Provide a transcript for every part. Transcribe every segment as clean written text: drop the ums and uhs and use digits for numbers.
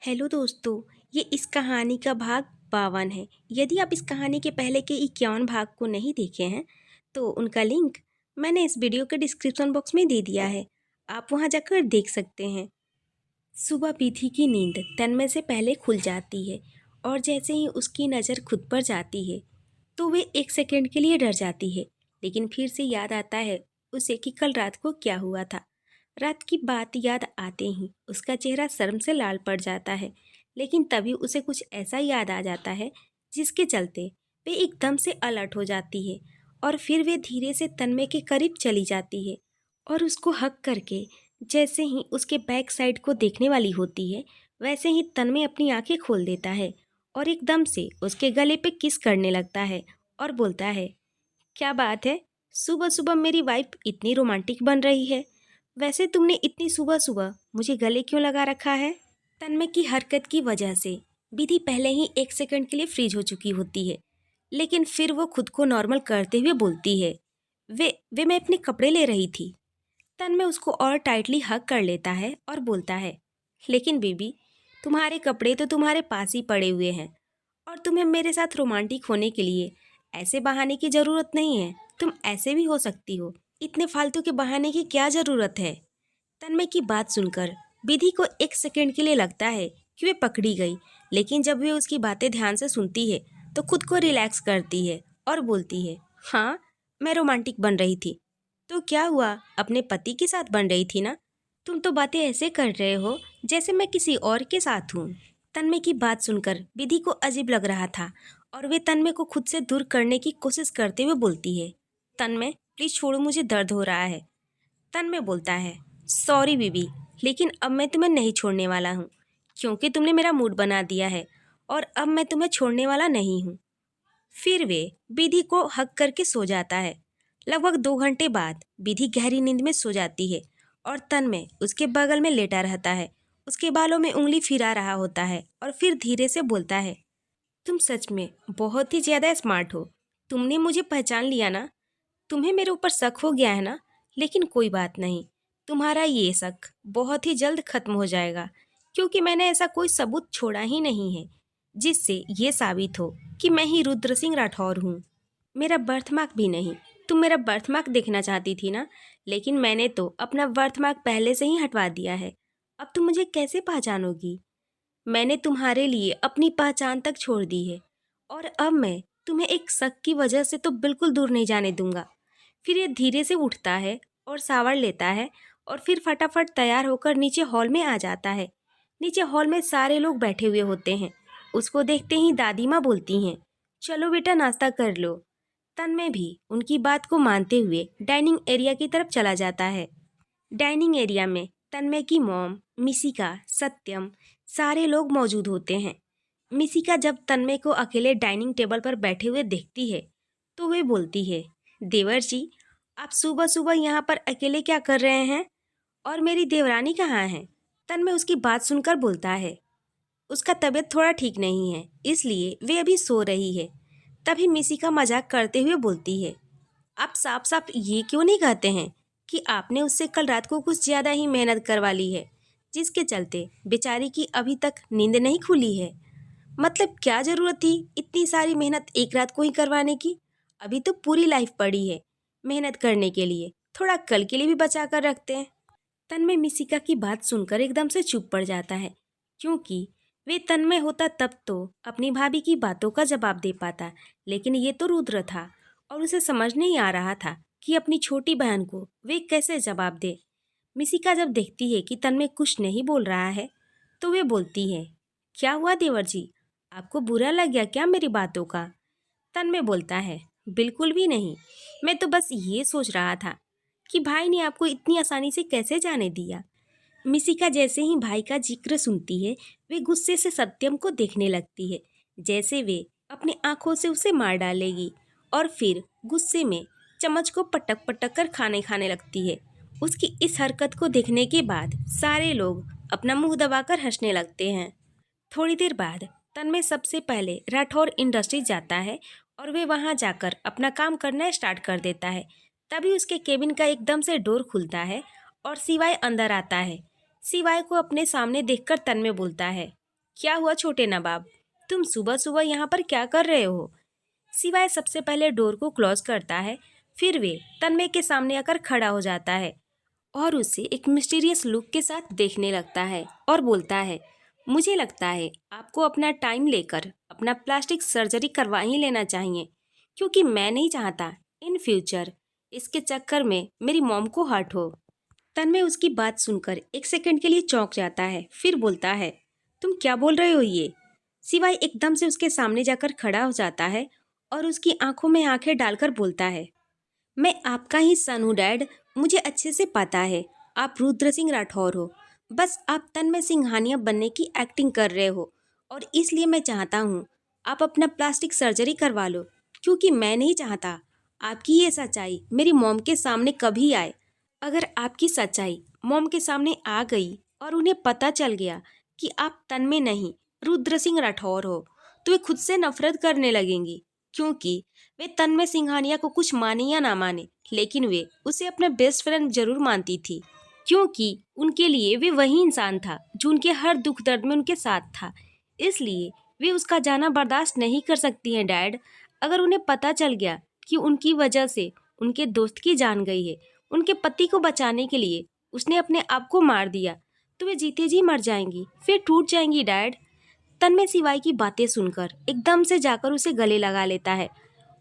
Hello दोस्तों। ये इस कहानी का भाग 52 है। यदि आप इस कहानी के पहले के 51 भाग को नहीं देखे हैं तो उनका लिंक मैंने इस वीडियो के डिस्क्रिप्शन बॉक्स में दे दिया है, आप वहां जाकर देख सकते हैं। सुबह पीथी की नींद तन्मय से पहले खुल जाती है और जैसे ही उसकी नज़र खुद पर जाती है तो वे एक सेकंड के लिए डर जाती है, लेकिन फिर से याद आता है उसे कि कल रात को क्या हुआ था। रात की बात याद आते ही उसका चेहरा शर्म से लाल पड़ जाता है, लेकिन तभी उसे कुछ ऐसा याद आ जाता है जिसके चलते वे एकदम से अलर्ट हो जाती है और फिर वे धीरे से तन्मय के करीब चली जाती है और उसको हक करके जैसे ही उसके बैक साइड को देखने वाली होती है वैसे ही तन्मय अपनी आंखें खोल देता है और एकदम से उसके गले पे किस करने लगता है और बोलता है, क्या बात है, सुबह सुबह मेरी वाइफ इतनी रोमांटिक बन रही है। वैसे तुमने इतनी सुबह सुबह मुझे गले क्यों लगा रखा है? तन्मय की हरकत की वजह से विधि पहले ही एक सेकंड के लिए फ्रीज हो चुकी होती है, लेकिन फिर वो खुद को नॉर्मल करते हुए बोलती है, वे मैं अपने कपड़े ले रही थी। तन्मय उसको और टाइटली हग कर लेता है और बोलता है, लेकिन बेबी, तुम्हारे कपड़े तो तुम्हारे पास ही पड़े हुए हैं और तुम्हें मेरे साथ रोमांटिक होने के लिए ऐसे बहाने की ज़रूरत नहीं है। तुम ऐसे भी हो सकती हो, इतने फालतू के बहाने की क्या ज़रूरत है? तन्मय की बात सुनकर विधि को एक सेकंड के लिए लगता है कि वे पकड़ी गई, लेकिन जब वे उसकी बातें ध्यान से सुनती है तो खुद को रिलैक्स करती है और बोलती है, हाँ, मैं रोमांटिक बन रही थी तो क्या हुआ, अपने पति के साथ बन रही थी ना। तुम तो बातें ऐसे कर रहे हो जैसे मैं किसी और के साथ हूँ। तन्मय की बात सुनकर विधि को अजीब लग रहा था और वे तन्मय को खुद से दूर करने की कोशिश करते हुए बोलती है, तन्मय प्लीज छोड़ो, मुझे दर्द हो रहा है। तन्मय बोलता है, सॉरी बीबी, लेकिन अब मैं तुम्हें नहीं छोड़ने वाला हूँ क्योंकि तुमने मेरा मूड बना दिया है और अब मैं तुम्हें छोड़ने वाला नहीं हूँ। फिर वे विधि को हक करके सो जाता है। लगभग 2 घंटे बाद विधि गहरी नींद में सो जाती है और तन्मय उसके बगल में लेटा रहता है। उसके बालों में उंगली फिरा रहा होता है और फिर धीरे से बोलता है, तुम सच में बहुत ही ज़्यादा स्मार्ट हो। तुमने मुझे पहचान लिया ना। तुम्हें मेरे ऊपर शक हो गया है ना, लेकिन कोई बात नहीं, तुम्हारा ये शक बहुत ही जल्द खत्म हो जाएगा क्योंकि मैंने ऐसा कोई सबूत छोड़ा ही नहीं है जिससे ये साबित हो कि मैं ही रुद्र सिंह राठौर हूँ। मेरा बर्थमार्क भी नहीं। तुम मेरा बर्थमार्क देखना चाहती थी ना, लेकिन मैंने तो अपना बर्थमार्क पहले से ही हटवा दिया है। अब तुम मुझे कैसे पहचानोगी? मैंने तुम्हारे लिए अपनी पहचान तक छोड़ दी है और अब मैं तुम्हें एक शक की वजह से तो बिल्कुल दूर नहीं जाने दूंगा। फिर ये धीरे से उठता है और शावर लेता है और फिर फटाफट तैयार होकर नीचे हॉल में आ जाता है। नीचे हॉल में सारे लोग बैठे हुए होते हैं। उसको देखते ही दादी माँ बोलती हैं, चलो बेटा नाश्ता कर लो। तन्मय भी उनकी बात को मानते हुए डाइनिंग एरिया की तरफ चला जाता है। डाइनिंग एरिया में तन्मय की मॉम, मिसिका, सत्यम, सारे लोग मौजूद होते हैं। मिसिका जब तन्मय को अकेले डाइनिंग टेबल पर बैठे हुए देखती है तो वे बोलती है, देवर जी, आप सुबह सुबह यहाँ पर अकेले क्या कर रहे हैं और मेरी देवरानी कहाँ है? तन्मय उसकी बात सुनकर बोलता है, उसका तबीयत थोड़ा ठीक नहीं है इसलिए वे अभी सो रही है। तभी मिसिका मजाक करते हुए बोलती है, आप साफ साफ ये क्यों नहीं कहते हैं कि आपने उससे कल रात को कुछ ज़्यादा ही मेहनत करवा ली है जिसके चलते बेचारी की अभी तक नींद नहीं खुली है। मतलब क्या ज़रूरत थी इतनी सारी मेहनत एक रात को ही करवाने की? अभी तो पूरी लाइफ पड़ी है मेहनत करने के लिए, थोड़ा कल के लिए भी बचा कर रखते हैं। तन्मय मिसिका की बात सुनकर एकदम से चुप पड़ जाता है क्योंकि वे तन्मय होता तब तो अपनी भाभी की बातों का जवाब दे पाता, लेकिन ये तो रुद्र था और उसे समझ नहीं आ रहा था कि अपनी छोटी बहन को वे कैसे जवाब दे। मिसिका जब देखती है कि तन्मय कुछ नहीं बोल रहा है तो वे बोलती है, क्या हुआ देवर जी, आपको बुरा लग गया क्या मेरी बातों का? तन्मय बोलता है, बिल्कुल भी नहीं, मैं तो बस ये सोच रहा था कि भाई ने आपको इतनी आसानी से कैसे जाने दिया। मिसिका जैसे ही भाई का जिक्र सुनती है वे गुस्से से सत्यम को देखने लगती है, जैसे वे अपनी आंखों से उसे मार डालेगी और फिर गुस्से में चम्मच को पटक पटक कर खाने खाने लगती है। उसकी इस हरकत को देखने के बाद सारे लोग अपना मुंह दबाकर हंसने लगते हैं। थोड़ी देर बाद तन्मय सबसे पहले राठौर इंडस्ट्री जाता है और वे वहां जाकर अपना काम करना स्टार्ट कर देता है। तभी उसके केबिन का एकदम से डोर खुलता है और सिवाय अंदर आता है। सिवाय को अपने सामने देखकर तन्मय बोलता है, क्या हुआ छोटे नवाब, तुम सुबह सुबह यहाँ पर क्या कर रहे हो? सिवाय सबसे पहले डोर को क्लोज करता है, फिर वे तन्मय के सामने आकर खड़ा हो जाता है और उसे एक मिस्टीरियस लुक के साथ देखने लगता है और बोलता है, मुझे लगता है आपको अपना टाइम लेकर अपना प्लास्टिक सर्जरी करवा ही लेना चाहिए, क्योंकि मैं नहीं चाहता इन फ्यूचर इसके चक्कर में मेरी मॉम को हर्ट हो। तन्मय उसकी बात सुनकर एक सेकंड के लिए चौंक जाता है, फिर बोलता है, तुम क्या बोल रहे हो ये? सिवाय एकदम से उसके सामने जाकर खड़ा हो जाता है और उसकी आंखों में आंखें डालकर बोलता है, मैं आपका ही सन हूँ डैड, मुझे अच्छे से पता है आप रुद्र सिंह राठौर हो। बस आप तन्मय सिंघानिया बनने की एक्टिंग कर रहे हो और इसलिए मैं चाहता हूँ आप अपना प्लास्टिक सर्जरी करवा लो, क्योंकि मैं नहीं चाहता आपकी ये सच्चाई मेरी मॉम के सामने कभी आए। अगर आपकी सच्चाई मॉम के सामने आ गई और उन्हें पता चल गया कि आप तन्मय नहीं रुद्र सिंह राठौर हो, तो वे खुद से नफरत करने लगेंगी, क्योंकि वे तन्मय सिंघानिया को कुछ माने या ना माने, लेकिन वे उसे अपना बेस्ट फ्रेंड जरूर मानती थी, क्योंकि उनके लिए वे वही इंसान था जो उनके हर दुख दर्द में उनके साथ था। इसलिए वे उसका जाना बर्दाश्त नहीं कर सकती हैं डैड। अगर उन्हें पता चल गया कि उनकी वजह से उनके दोस्त की जान गई है, उनके पति को बचाने के लिए उसने अपने आप को मार दिया, तो वे जीते जी मर जाएंगी, फिर टूट जाएंगी डैड। तन्मय सिवाय की बातें सुनकर एकदम से जाकर उसे गले लगा लेता है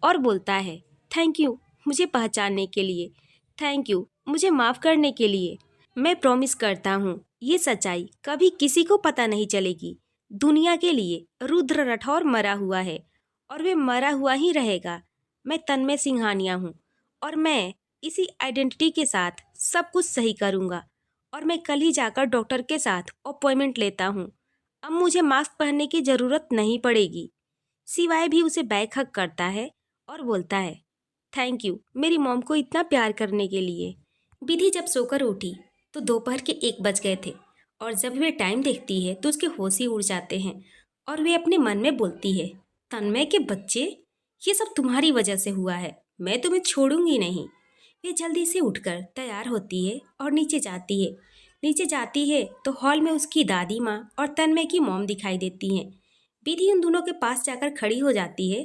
और बोलता है, थैंक यू मुझे पहचानने के लिए, थैंक यू मुझे माफ़ करने के लिए। मैं प्रॉमिस करता हूँ ये सच्चाई कभी किसी को पता नहीं चलेगी। दुनिया के लिए रुद्र राठौर मरा हुआ है और वे मरा हुआ ही रहेगा। मैं तन्मय सिंघानिया हूँ और मैं इसी आइडेंटिटी के साथ सब कुछ सही करूँगा और मैं कल ही जाकर डॉक्टर के साथ अपॉइंटमेंट लेता हूँ। अब मुझे मास्क पहनने की ज़रूरत नहीं पड़ेगी। सिवाय भी उसे बैक हक करता है और बोलता है, थैंक यू मेरी मॉम को इतना प्यार करने के लिए। विधि जब सोकर उठी तो दोपहर के 1 बज गए थे और जब वे टाइम देखती है तो उसके होश ही उड़ जाते हैं और वे अपने मन में बोलती है, तन्मय के बच्चे, ये सब तुम्हारी वजह से हुआ है, मैं तुम्हें छोड़ूंगी नहीं। वे जल्दी से उठकर तैयार होती है और नीचे जाती है। नीचे जाती है तो हॉल में उसकी दादी माँ और तन्मय की मॉम दिखाई देती हैं। विधि उन दोनों के पास जाकर खड़ी हो जाती है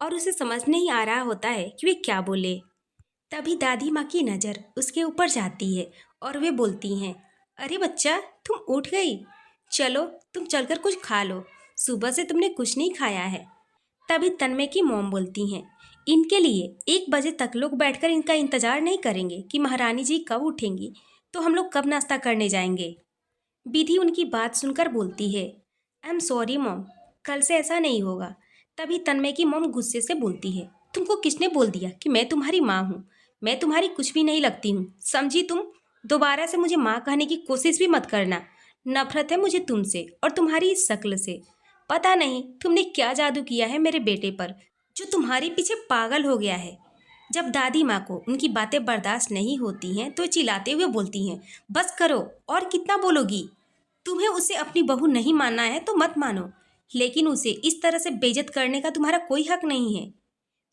और उसे समझ नहीं आ रहा होता है कि वे क्या बोले। तभी दादी माँ की नज़र उसके ऊपर जाती है और वे बोलती हैं, अरे बच्चा तुम उठ गई, चलो तुम चलकर कुछ खा लो, सुबह से तुमने कुछ नहीं खाया है। तभी तन्मय की मॉम बोलती हैं, इनके लिए 1 बजे तक लोग बैठकर इनका इंतजार नहीं करेंगे कि महारानी जी कब उठेंगी, तो हम लोग कब नाश्ता करने जाएंगे। विधि उनकी बात सुनकर बोलती है, आई एम सॉरी मॉम, कल से ऐसा नहीं होगा। तभी तन्मय की मॉम गुस्से से बोलती है, तुमको किसने बोल दिया कि मैं तुम्हारी माँ हूँ? मैं तुम्हारी कुछ भी नहीं लगती हूँ, समझी तुम? दोबारा से मुझे माँ कहने की कोशिश भी मत करना। नफरत है मुझे तुमसे और तुम्हारी इस शक्ल से। पता नहीं तुमने क्या जादू किया है मेरे बेटे पर, जो तुम्हारे पीछे पागल हो गया है। जब दादी माँ को उनकी बातें बर्दाश्त नहीं होती हैं तो चिल्लाते हुए बोलती हैं, बस करो, और कितना बोलोगी? तुम्हें उसे अपनी बहू नहीं मानना है तो मत मानो, लेकिन उसे इस तरह से बेइज्जत करने का तुम्हारा कोई हक नहीं है।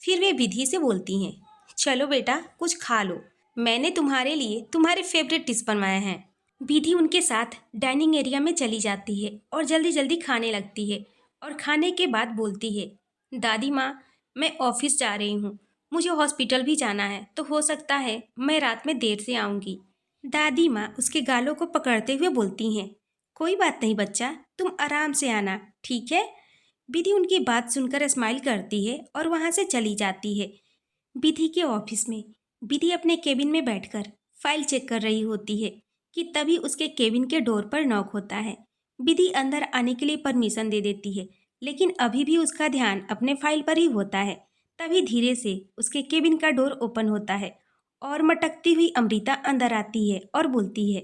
फिर वे विधि से बोलती हैं, चलो बेटा कुछ खा लो, मैंने तुम्हारे लिए तुम्हारे फेवरेट डिश बनवाए हैं। विधि उनके साथ डाइनिंग एरिया में चली जाती है और जल्दी जल्दी खाने लगती है और खाने के बाद बोलती है, दादी माँ मैं ऑफिस जा रही हूँ, मुझे हॉस्पिटल भी जाना है, तो हो सकता है मैं रात में देर से आऊँगी। दादी माँ उसके गालों को पकड़ते हुए बोलती हैं, कोई बात नहीं बच्चा, तुम आराम से आना, ठीक है। विधि उनकी बात सुनकर स्माइल करती है और वहाँ से चली जाती है। विधि के ऑफिस में विधि अपने केबिन में बैठकर फाइल चेक कर रही होती है कि तभी उसके केबिन के डोर पर नॉक होता है। विधि अंदर आने के लिए परमिशन दे देती है, लेकिन अभी भी उसका ध्यान अपने फाइल पर ही होता है। तभी धीरे से उसके केबिन का डोर ओपन होता है और मटकती हुई अमृता अंदर आती है और बोलती है,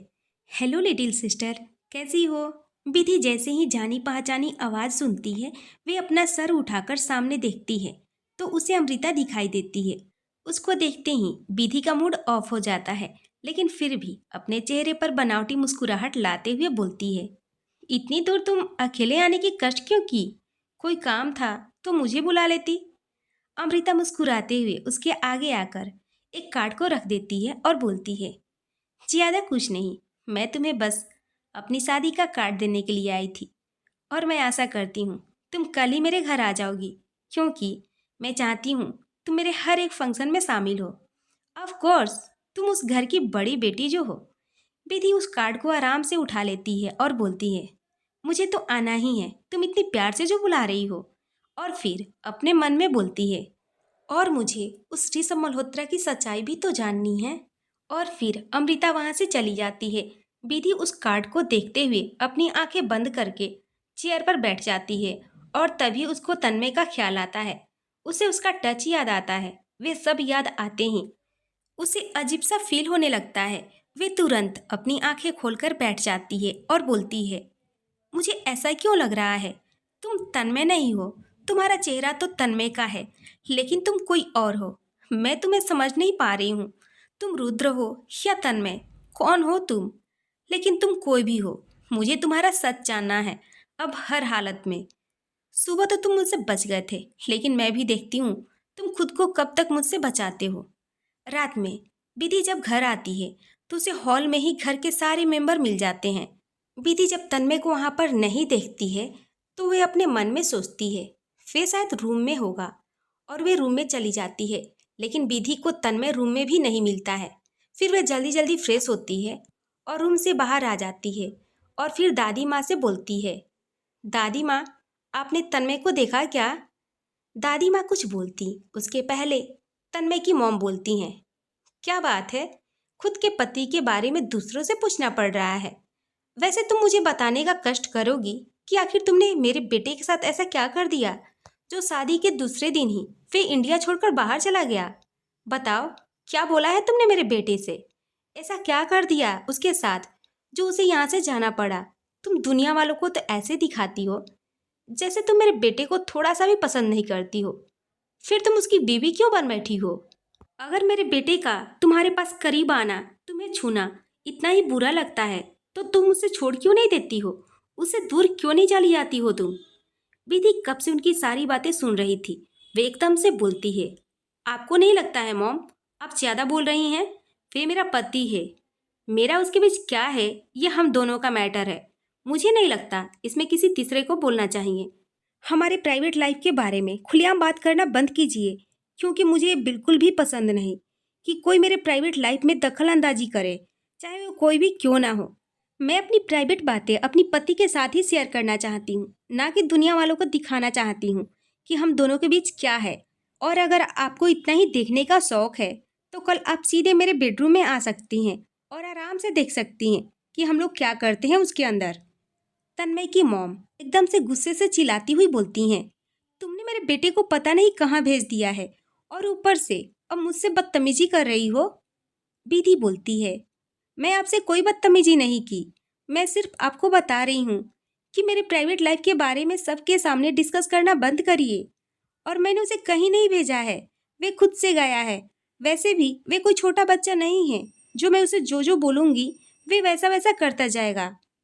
हेलो लिटिल सिस्टर, कैसी हो? विधि जैसे ही जानी पहचानी आवाज़ सुनती है, वे अपना सर उठाकर सामने देखती है तो उसे अमृता दिखाई देती है। उसको देखते ही विधि का मूड ऑफ हो जाता है, लेकिन फिर भी अपने चेहरे पर बनावटी मुस्कुराहट लाते हुए बोलती है, इतनी दूर तुम अकेले आने की कष्ट क्यों की? कोई काम था तो मुझे बुला लेती। अमृता मुस्कुराते हुए उसके आगे आकर एक कार्ड को रख देती है और बोलती है, ज़्यादा कुछ नहीं, मैं तुम्हें बस अपनी शादी का कार्ड देने के लिए आई थी। और मैं आशा करती हूँ तुम कल ही मेरे घर आ जाओगी, क्योंकि मैं चाहती हूँ तुम मेरे हर एक फंक्शन में शामिल हो। ऑफ कोर्स, तुम उस घर की बड़ी बेटी जो हो। विधि उस कार्ड को आराम से उठा लेती है और बोलती है, मुझे तो आना ही है, तुम इतनी प्यार से जो बुला रही हो। और फिर अपने मन में बोलती है, और मुझे उस ऋषभ मल्होत्रा की सच्चाई भी तो जाननी है। और फिर अमृता वहां से चली जाती है। विधि उस कार्ड को देखते हुए अपनी आंखें बंद करके चेयर पर बैठ जाती है। और तभी उसको तन्मय का ख्याल आता है। उसे उसका टच याद आता है। वे सब याद आते ही उसे अजीब सा फील होने लगता है। वे तुरंत अपनी आंखें खोलकर बैठ जाती है और बोलती है, मुझे ऐसा क्यों लग रहा है? तुम तन्मय नहीं हो। तुम्हारा चेहरा तो तन्मय का है, लेकिन तुम कोई और हो। मैं तुम्हें समझ नहीं पा रही हूँ। तुम रुद्र हो या तन्मय, कौन हो तुम? लेकिन तुम कोई भी हो, मुझे तुम्हारा सच जानना है, अब हर हालत में। सुबह तो तुम मुझसे बच गए थे, लेकिन मैं भी देखती हूँ तुम खुद को कब तक मुझसे बचाते हो। रात में विधि जब घर आती है तो उसे हॉल में ही घर के सारे मेंबर मिल जाते हैं। विधि जब तन्मय को वहां पर नहीं देखती है तो वे अपने मन में सोचती है, वे शायद रूम में होगा। और वे रूम में चली जाती है, लेकिन विधि को तन्मय रूम में भी नहीं मिलता है। फिर वे जल्दी जल्दी फ्रेश होती है और रूम से बाहर आ जाती है। और फिर दादी माँ से बोलती है, दादी माँ, आपने तन्मय को देखा क्या? दादी माँ कुछ बोलती उसके पहले तन्मय की मॉम बोलती हैं, क्या बात है, खुद के पति के बारे में दूसरों से पूछना पड़ रहा है। वैसे तुम मुझे बताने का कष्ट करोगी कि आखिर तुमने मेरे बेटे के साथ ऐसा क्या कर दिया जो शादी के दूसरे दिन ही वे इंडिया छोड़कर बाहर चला गया? बताओ, क्या बोला है तुमने मेरे बेटे से? ऐसा क्या कर दिया उसके साथ जो उसे यहाँ से जाना पड़ा? तुम दुनिया वालों को तो ऐसे दिखाती हो जैसे तुम मेरे बेटे को थोड़ा सा भी पसंद नहीं करती हो। फिर तुम उसकी बीवी क्यों बन बैठी हो? अगर मेरे बेटे का तुम्हारे पास करीब आना, तुम्हें छूना इतना ही बुरा लगता है तो तुम उसे छोड़ क्यों नहीं देती हो? उसे दूर क्यों नहीं चली जाती हो तुम? विधि कब से उनकी सारी बातें सुन रही थी। वे एकदम से बोलती है, आपको नहीं लगता है मॉम, आप ज्यादा बोल रही हैं? वे मेरा पति है, मेरा उसके बीच क्या है ये हम दोनों का मैटर है। मुझे नहीं लगता इसमें किसी तीसरे को बोलना चाहिए। हमारे प्राइवेट लाइफ के बारे में खुलेआम बात करना बंद कीजिए, क्योंकि मुझे ये बिल्कुल भी पसंद नहीं कि कोई मेरे प्राइवेट लाइफ में दखल अंदाजी करे, चाहे वो कोई भी क्यों ना हो। मैं अपनी प्राइवेट बातें अपनी पति के साथ ही शेयर करना चाहती हूँ, ना कि दुनिया वालों को दिखाना चाहती हूँ कि हम दोनों के बीच क्या है। और अगर आपको इतना ही देखने का शौक है तो कल आप सीधे मेरे बेडरूम में आ सकती हैं और आराम से देख सकती हैं कि हम लोग क्या करते हैं उसके अंदर। तन्मय की मॉम एकदम से गुस्से से चिल्लाती हुई बोलती हैं, तुमने मेरे बेटे को पता नहीं कहाँ भेज दिया है और ऊपर से अब मुझसे बदतमीजी कर रही हो। विधि बोलती है, मैं आपसे कोई बदतमीजी नहीं की, मैं सिर्फ आपको बता रही हूँ कि मेरे प्राइवेट लाइफ के बारे में सबके सामने डिस्कस करना बंद करिए। और मैंने उसे कहीं नहीं भेजा है, वे खुद से गया है। वैसे भी वे कोई छोटा बच्चा नहीं है जो मैं उसे जो जो बोलूँगी वे वैसा वैसा करता जाएगा।